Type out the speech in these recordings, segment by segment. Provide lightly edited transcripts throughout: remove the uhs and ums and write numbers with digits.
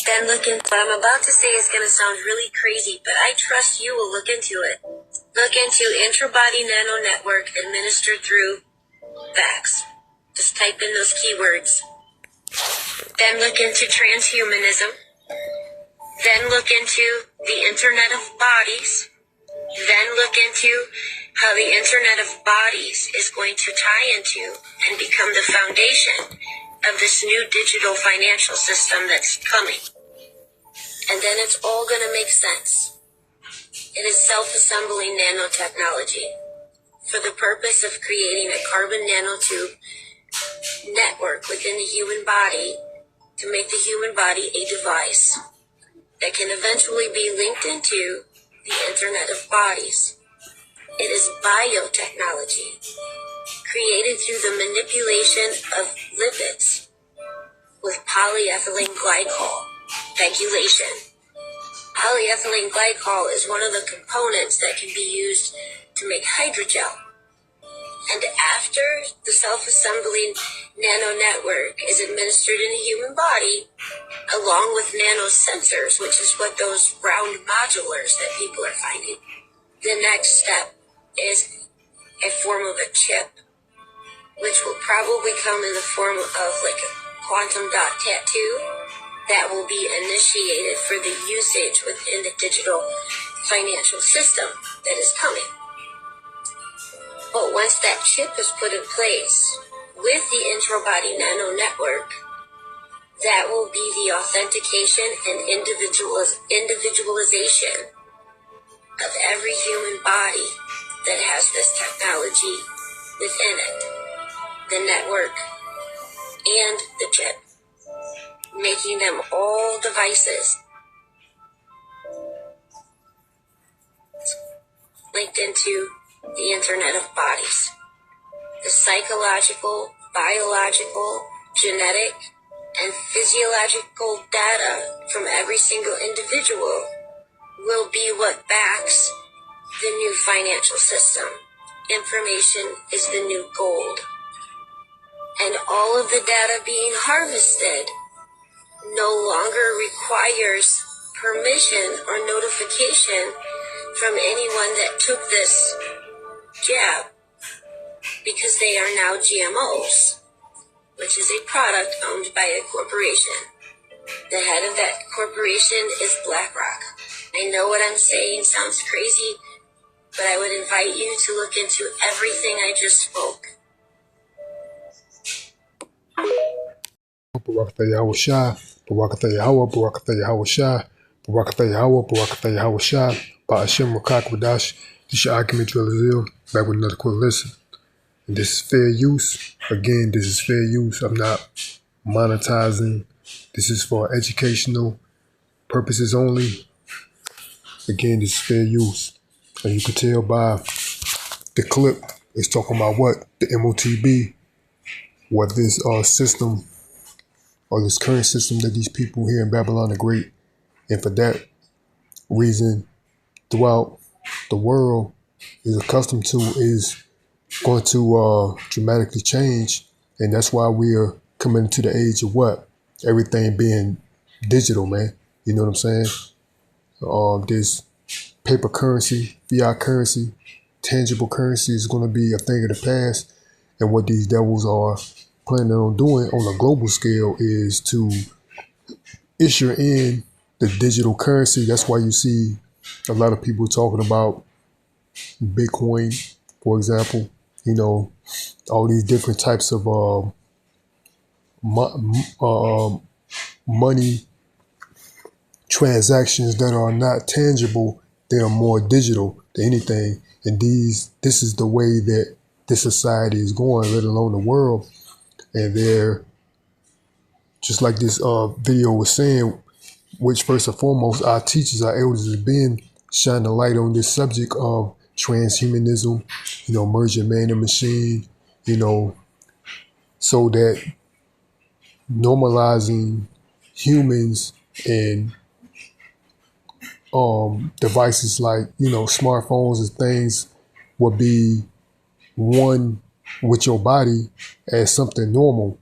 Then look into what I'm about to say is going to sound really crazy, but I trust you will look into it. Look into intra-body nano network administered through vax. Just type in those keywords. Then look into transhumanism. Then look into the Internet of Bodies. Then look into how the Internet of Bodies is going to tie into and become the foundation of this new digital financial system that's coming. And then it's all going to make sense. It is self-assembling nanotechnology for the purpose of creating a carbon nanotube network within the human body to make the human body a device that can eventually be linked into the Internet of Bodies. It is biotechnology created through the manipulation of lipids with polyethylene glycol pegylation. Polyethylene glycol is one of the components that can be used to make hydrogel. And after the self-assembling nano network is administered in the human body, along with nanosensors, which is what those round modulars that people are finding, the next step is a form of a chip, which will probably come in the form of like a quantum dot tattoo that will be initiated for the usage within the digital financial system that is coming. But once that chip is put in place with the intra-body nano network, that will be the authentication and individualization of every human body that has this technology within it, the network and the chip, making them all devices linked into the Internet of Bodies. The psychological, biological, genetic, and physiological data from every single individual will be what backs the new financial system. Information is the new gold. And all of the data being harvested no longer requires permission or notification from anyone that took this jab, because they are now GMOs, which is a product owned by a corporation. The head of that corporation is BlackRock. I know what I'm saying sounds crazy, but I would invite you to look into everything I just spoke. Barakatha Yahweh Barakatha Yahweh, Barakatha Yahweh Barakatha Yahweh, Barakatha Yahweh Ba'ashem Rakakwadash. This is your argument driller Zil, back with another quick listen. And this is fair use. Again, this is fair use. I'm not monetizing. This is for educational purposes only. Again, this is fair use. And you can tell by the clip, it's talking about what? The MOTB, what this system, or this current system that these people here in Babylon the Great, and for that reason, throughout the world is accustomed to, is going to dramatically change. And that's why we are coming to the age of what? Everything being digital, man. You know what I'm saying? This paper currency, fiat currency, tangible currency is going to be a thing of the past. And what these devils are planning on doing on a global scale is to issue in the digital currency. That's why you see a lot of people talking about Bitcoin, for example, you know, all these different types of money transactions that are not tangible. They are more digital than anything. And this is the way that this society is going, let alone the world. And they're, just like this video was saying, which first and foremost, our teachers, our elders have been shining a light on this subject of transhumanism, you know, merging man and machine, you know, so that normalizing humans and devices like, you know, smartphones and things will be one with your body as something normal.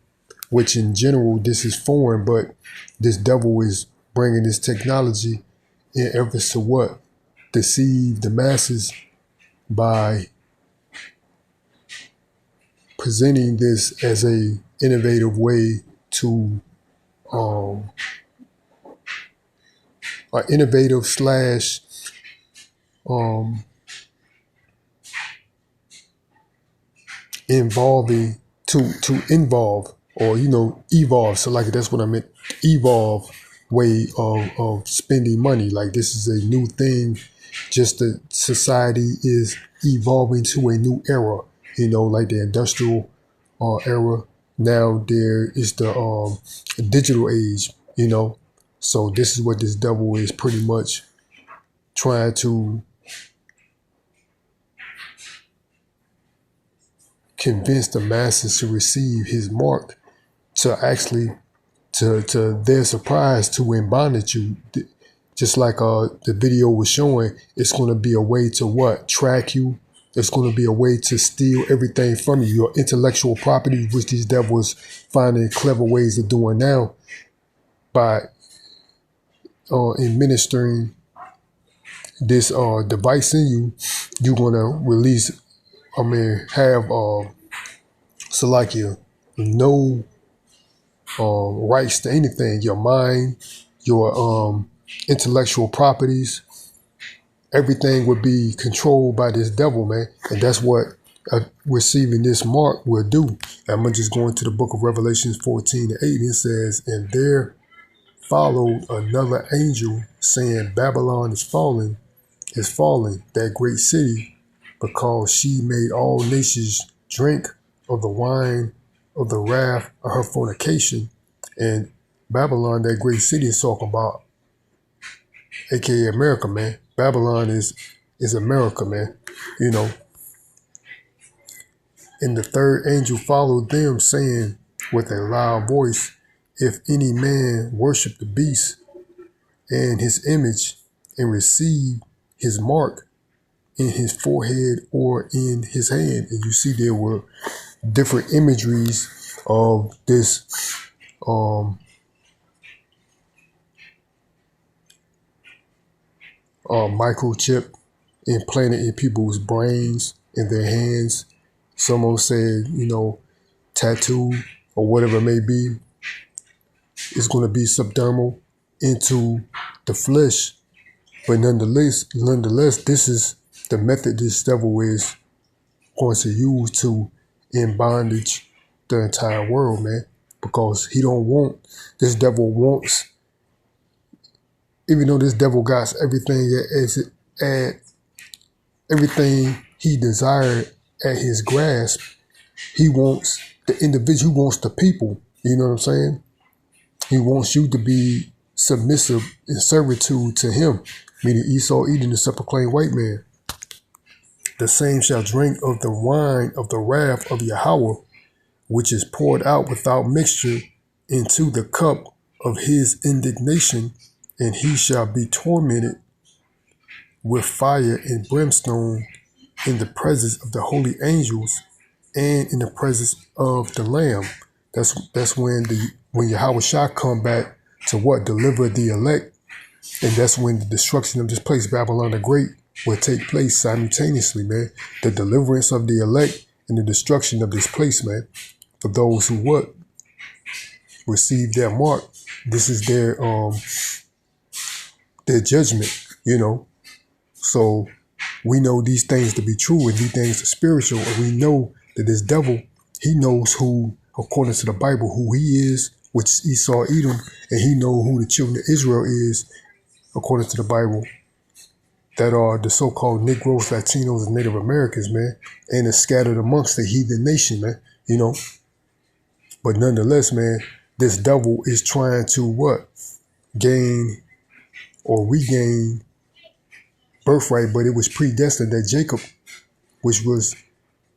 which in general this is foreign, but this devil is bringing this technology in efforts to what? Deceive the masses by presenting this as a innovative way to innovative slash involving to involve or evolve. So like that's what I meant. Evolve way of spending money. Like this is a new thing. Just the society is evolving to a new era. Like the industrial era. Now there is the digital age. So this is what this devil is pretty much trying to convince the masses to receive his mark, to actually to their surprise to in bondage you. Just like the video was showing, it's going to be a way to what? Track you. It's going to be a way to steal everything from you, your intellectual property, which these devils finding clever ways of doing now by administering this device in you. You're going to release, have Salakia, no rights to anything, your mind, your intellectual properties, everything would be controlled by this devil, man. And that's what receiving this mark will do. And I'm going to just go into the book of Revelations 14:8. It says, and there followed another angel saying, Babylon is fallen, that great city, because she made all nations drink of the wine of the wrath of her fornication. And Babylon, that great city, is talking about, aka America, man. Babylon is America, man. And the third angel followed them, saying with a loud voice, if any man worship the beast and his image and receive his mark in his forehead or in his hand. And you see there were different imageries of this microchip implanted in people's brains, in their hands. Someone said, tattoo or whatever it may be. It's going to be subdermal into the flesh. But nonetheless, this is the method this devil is going to use to in bondage the entire world, man. Because this devil wants, even though this devil got everything everything he desired at his grasp, he wants the individual, he wants the people, you know what I'm saying? He wants you to be submissive in servitude to him, meaning Esau eating the self-proclaimed white man. The same shall drink of the wine of the wrath of Yahweh, which is poured out without mixture into the cup of his indignation, and he shall be tormented with fire and brimstone in the presence of the holy angels and in the presence of the Lamb. That's when Yahweh shall come back to what? Deliver the elect. And that's when the destruction of this place, Babylon the Great, will take place simultaneously, man. The deliverance of the elect and the destruction of this place, man. For those who what? Receive their mark. This is their judgment, So we know these things to be true and these things are spiritual. And we know that this devil, he knows who, according to the Bible, who he is, which is Esau, Edom, and he knows who the children of Israel is, according to the Bible, that are the so-called Negroes, Latinos, and Native Americans, man, and is scattered amongst the heathen nation, man, But nonetheless, man, this devil is trying to what? Gain or regain birthright, but it was predestined that Jacob, which was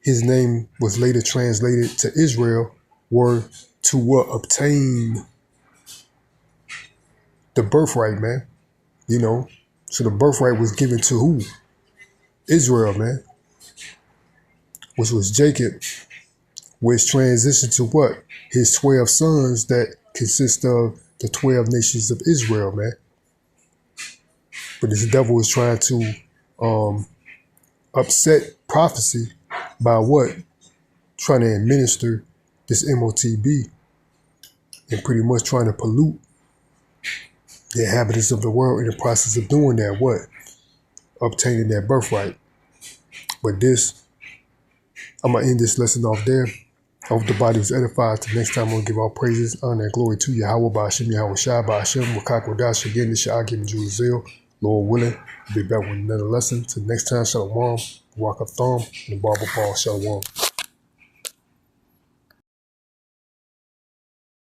his name was later translated to Israel, were to what? Obtain the birthright, man. So the birthright was given to who? Israel, man. Which was Jacob, which transitioned to what? His 12 sons that consist of the 12 nations of Israel, man. But this devil is trying to upset prophecy by what? Trying to administer this MOTB and pretty much trying to pollute the inhabitants of the world in the process of doing that, what? Obtaining their birthright. But this, I'm going to end this lesson off there. I hope the body was edified. Till next time, I'm going to give all praises, honor, and glory to Yahweh, Ba'ashem, Yahweh Shai, Ba'ashem, Wakak Wadash. Again, this shall I give Jew Zil. Lord willing, I'll be back with another lesson. Till next time, Shalom, Walk Thumb, and the Barber Ball, Shalom.